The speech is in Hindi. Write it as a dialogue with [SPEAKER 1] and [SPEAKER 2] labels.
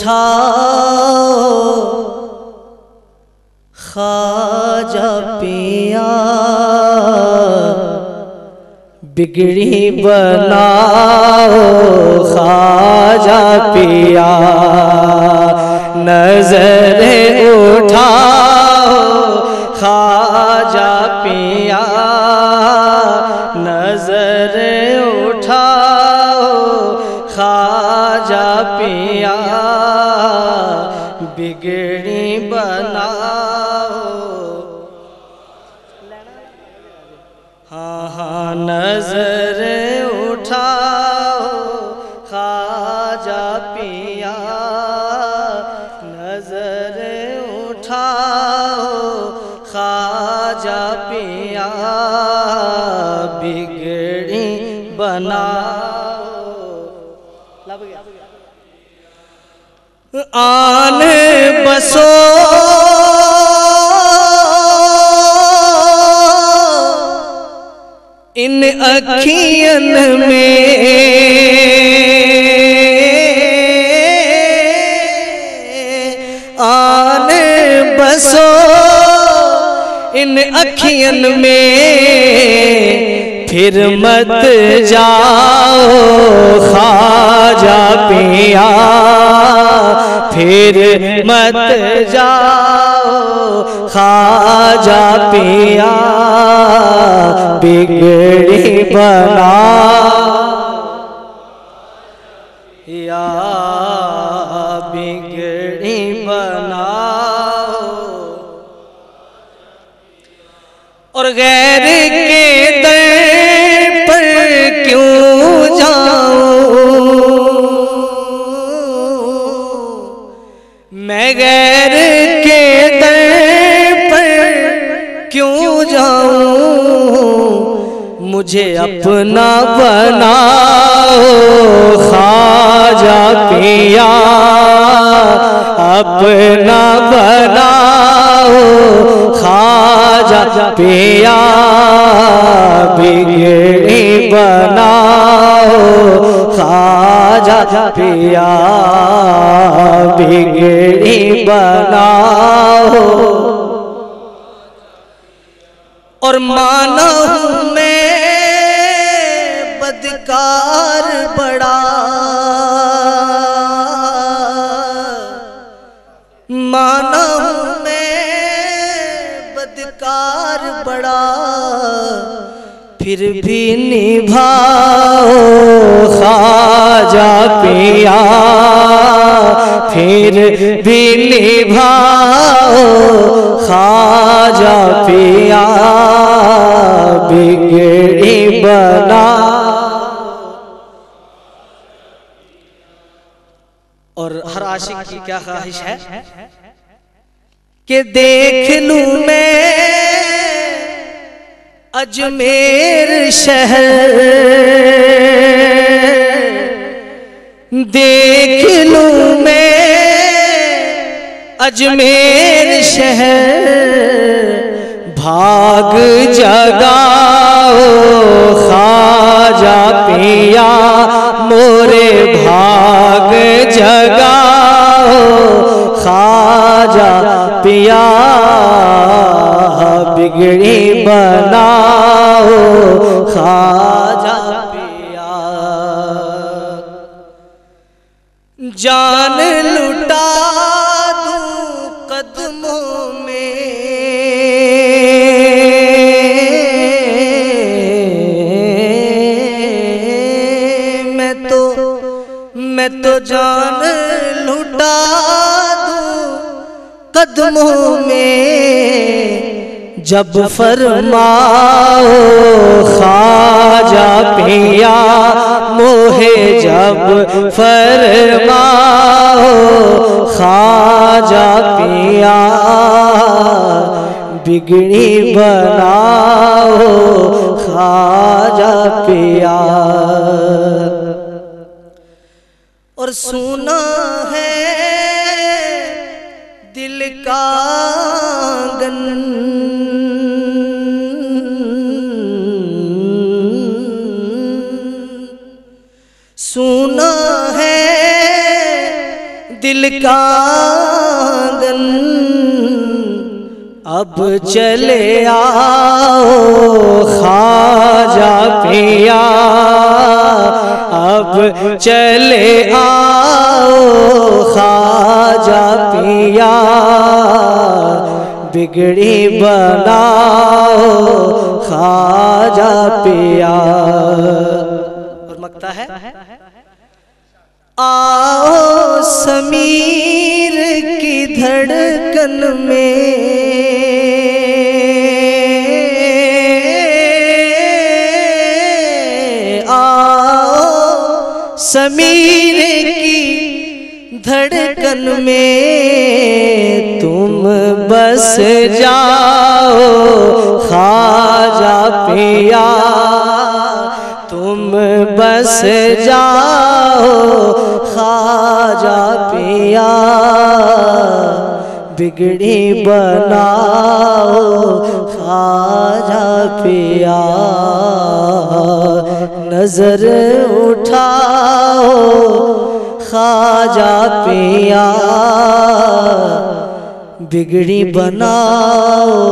[SPEAKER 1] उठाओ ख्वाजा पिया, बिगड़ी बनाओ ख्वाजा पिया। नजर उठाओ ख्वाजा पिया, नजर उठाओ ख्वाजा पिया, बिगड़ी बनाओ। हाँ हाँ नजर उठाओ ख्वाजा पिया, नजर उठाओ ख्वाजा पिया, बिगड़ी बनाओ। आन बसो इन अखियन में, आन बसो इन अखियन में, फिर मत जाओ ख्वाजा पिया, फिर मत जाओ ख्वाजा पिया, बिगड़ी बनाओ या बिगड़ी बनाओ। और गैर के दर पर क्यों जाऊं, मैं गैर के दर पर क्यों जाऊं, मुझे अपना बनाओ ख्वाजा पिया, अपना बनाओ ख्वाजा पिया, बिगड़ी बनाओ ख्वाजा पिया, बिगड़ी बनाओ। और माना हूँ मैं बदकार बड़ा, माना हूँ मैं बदकार बड़ा, फिर भी निभाओ ख्वाजा पिया, फिर भी निभाओ ख्वाजा पिया, बिगड़ी बनाओ। और हर आशिक की क्या ख्वाहिश है कि देख लूं मैं अजमेर शहर, देख लूं मैं अजमेर शहर, भाग जगाओ ख्वाजा पिया, मोरे भाग जगाओ ख्वाजा पिया, बिगड़ी बनाओ ख्वाजा पिया। जान लुटा दूं कदमों में, मैं तो जान लुटा दूं कदमों में, जब फरमाओ ख्वाजा पिया, मोहे जब फरमाओ ख्वाजा पिया, बिगड़ी बनाओ ख्वाजा पिया। और सुना है दिल का आंगन, सुना है दिल का आंगन अब चले आओ ख्वाजा पिया, अब चले आओ ख्वाजा पिया, बिगड़ी बनाओ ख्वाजा पिया। और मकता है, आओ समीर की धड़कन में, आओ समीर की धड़कन में तुम बस जाओ ख्वाजा पिया, तुम बस जाओ ख्वाजा पिया, बिगड़ी बनाओ ख्वाजा पिया। नजर उठाओ ख्वाजा पिया, बिगड़ी बनाओ